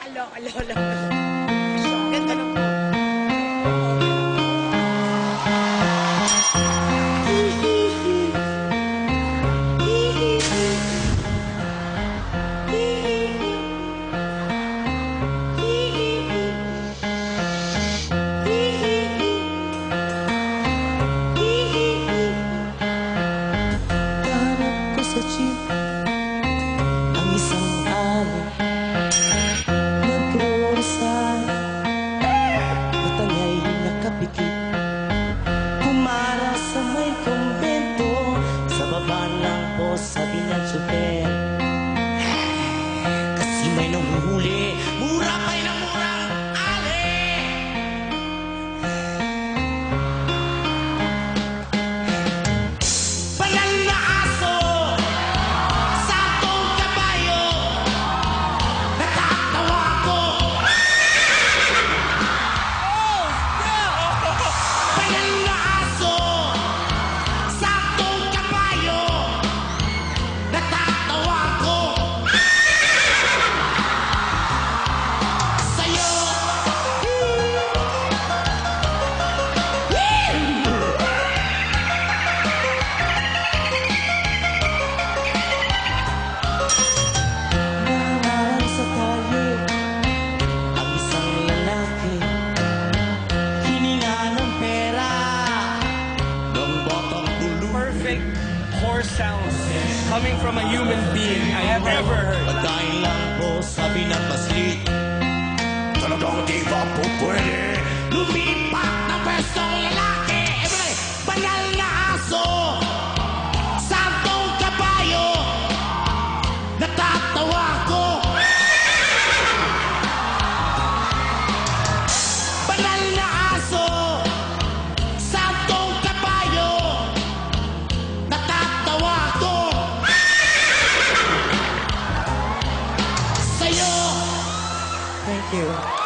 Alo. Ganda ng Hanap ko sa jeep ang isang ali, nagro-rosal, matangay nakapikit, pumara sa may kumbento, sa baba ng bus sabi ng tsuper, kasi may nanguhuli, mura pa'y na murang ali. Banal na aso, sakong kabayo, natatawa ko. Banal na aso, sakong kabayo, natatawa ko. Sa'yo, namarang sa kalye ang isang lalaki, hininga ng pera ng batang bulu. Perfect horse sounds coming from a human being I have ever heard. Pagkain lang po sabi ng paslit, talagang di ba po pwede lumipat ng pwestong lalaki? Everybody, banal na aso, santong kabayo, natatawa ko. Banal na aso, santong kabayo, natatawa ko. Sa'yo. Thank you.